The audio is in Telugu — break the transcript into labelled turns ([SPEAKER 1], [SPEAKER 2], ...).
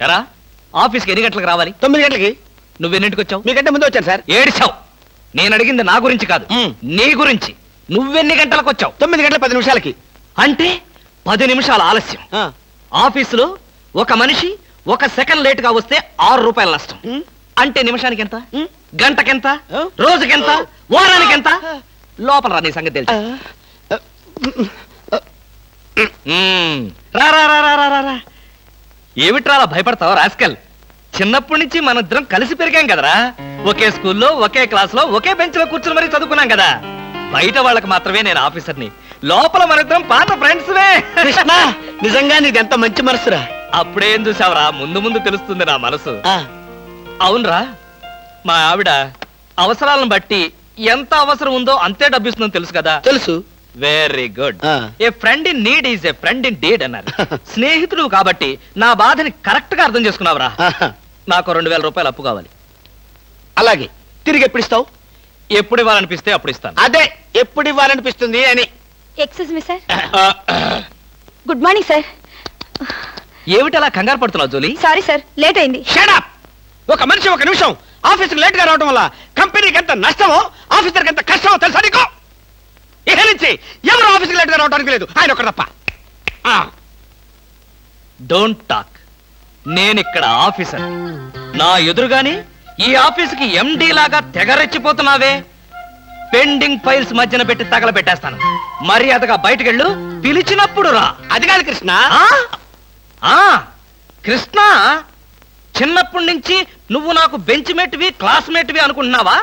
[SPEAKER 1] ఎరా ఆఫీస్కి ఎన్ని గంటలకు రావాలి?
[SPEAKER 2] 9 గంటలకి.
[SPEAKER 1] నువ్వెన్నింటికి వచ్చావు?
[SPEAKER 2] మీకంటే ముందు వచ్చాను సార్.
[SPEAKER 1] ఏడిచావు. నేను అడిగింది నా గురించి కాదు, నీ గురించి. నువ్వెన్ని గంటలకు వచ్చావు?
[SPEAKER 2] 9 గంటల 10 నిమిషాలకి.
[SPEAKER 1] అంటే 10 నిమిషాల ఆలస్యం. ఆఫీసులో ఒక మనిషి 1 సెకండ్ లేట్ గా వస్తే 6 రూపాయల నష్టం. అంటే నిమిషానికి ఎంత? గంటకెంత? రోజుకెంత? వారానికి ఎంత? లోపల రా, నీ సంగతి తెలుసు. రా రా రా రా రా రా. ఏమిట్రా భయపడతావు రాస్కల్? చిన్నప్పటి నుంచి మనిద్దరం కలిసి పెరిగాం కదరా. ఒకే స్కూల్లో, ఒకే క్లాస్ లో, ఒకే బెంచ్ లో కూర్చుని మరీ చదువుకున్నాం కదా. బయట వాళ్ళకి మాత్రమే నేను ఆఫీసర్ని, లోపల మనిద్దరం పాత ఫ్రెండ్స్.
[SPEAKER 2] నిజంగా నీది ఎంత మంచి మనసురా.
[SPEAKER 1] అప్పుడేం చూసావురా, ముందు ముందు తెలుస్తుంది నా మనసు. అవునరా, మా ఆవిడ అవసరాలను బట్టి ఎంత అవసరం ఉందో అంతే డబ్బిస్తుందని తెలుసు కదా.
[SPEAKER 2] తెలుసు.
[SPEAKER 1] Very good. A friend in need is a friend indeed అన్నారు. స్నేహితుడు కాబట్టి నా బాధని కరెక్ట్ గా అర్థం చేసుకున్నావురా. నాకు 2000 రూపాయలు అప్పు కావాలి.
[SPEAKER 2] అలాగే. తిరిగి ఎప్పుడు ఇస్తావు?
[SPEAKER 1] ఎప్పుడు ఇవ్వాలనిపిస్తే అప్పుడు ఇస్తాను.
[SPEAKER 2] అదే, ఎప్పుడు ఇవ్వాలనిపిస్తుంది అని.
[SPEAKER 3] Excuse me sir. Good morning sir.
[SPEAKER 1] ఏమిటి అలా కంగారు పడుతున్నావు జోలీ?
[SPEAKER 3] సారీ సార్, లేట్ అయింది.
[SPEAKER 2] Shut up. ఒక మనిషి 1 నిమిషం ఆఫీసుకు లేట్ గా రావడం వల్ల కంపెనీకి ఎంత నష్టమో, ఆఫీసర్కి ఎంత కష్టమో తెలుసా నీకు? ఇక నుంచి ఎవరు ఆఫీసుకు లేట్ గా రావడానికి లేదు, ఆయన ఒకటి తప్ప.
[SPEAKER 1] Don't talk. నేనిక్కడ ఆఫీసర్. నా ఎదురుగానే ఈ ఆఫీసుకి ఎండి లాగా తెగరెచ్చిపోతున్నావే. పెండింగ్ ఫైల్స్ మధ్యన పెట్టి తగలబెట్టేస్తాను. మర్యాదగా బయటకెళ్ళు, పిలిచినప్పుడు రా.
[SPEAKER 2] అది కాదు కృష్ణ.
[SPEAKER 1] కృష్ణ, చిన్నప్పటి నుంచి నువ్వు నాకు బెంచ్ మేట్వి, క్లాస్మేట్వి అనుకుంటున్నావా?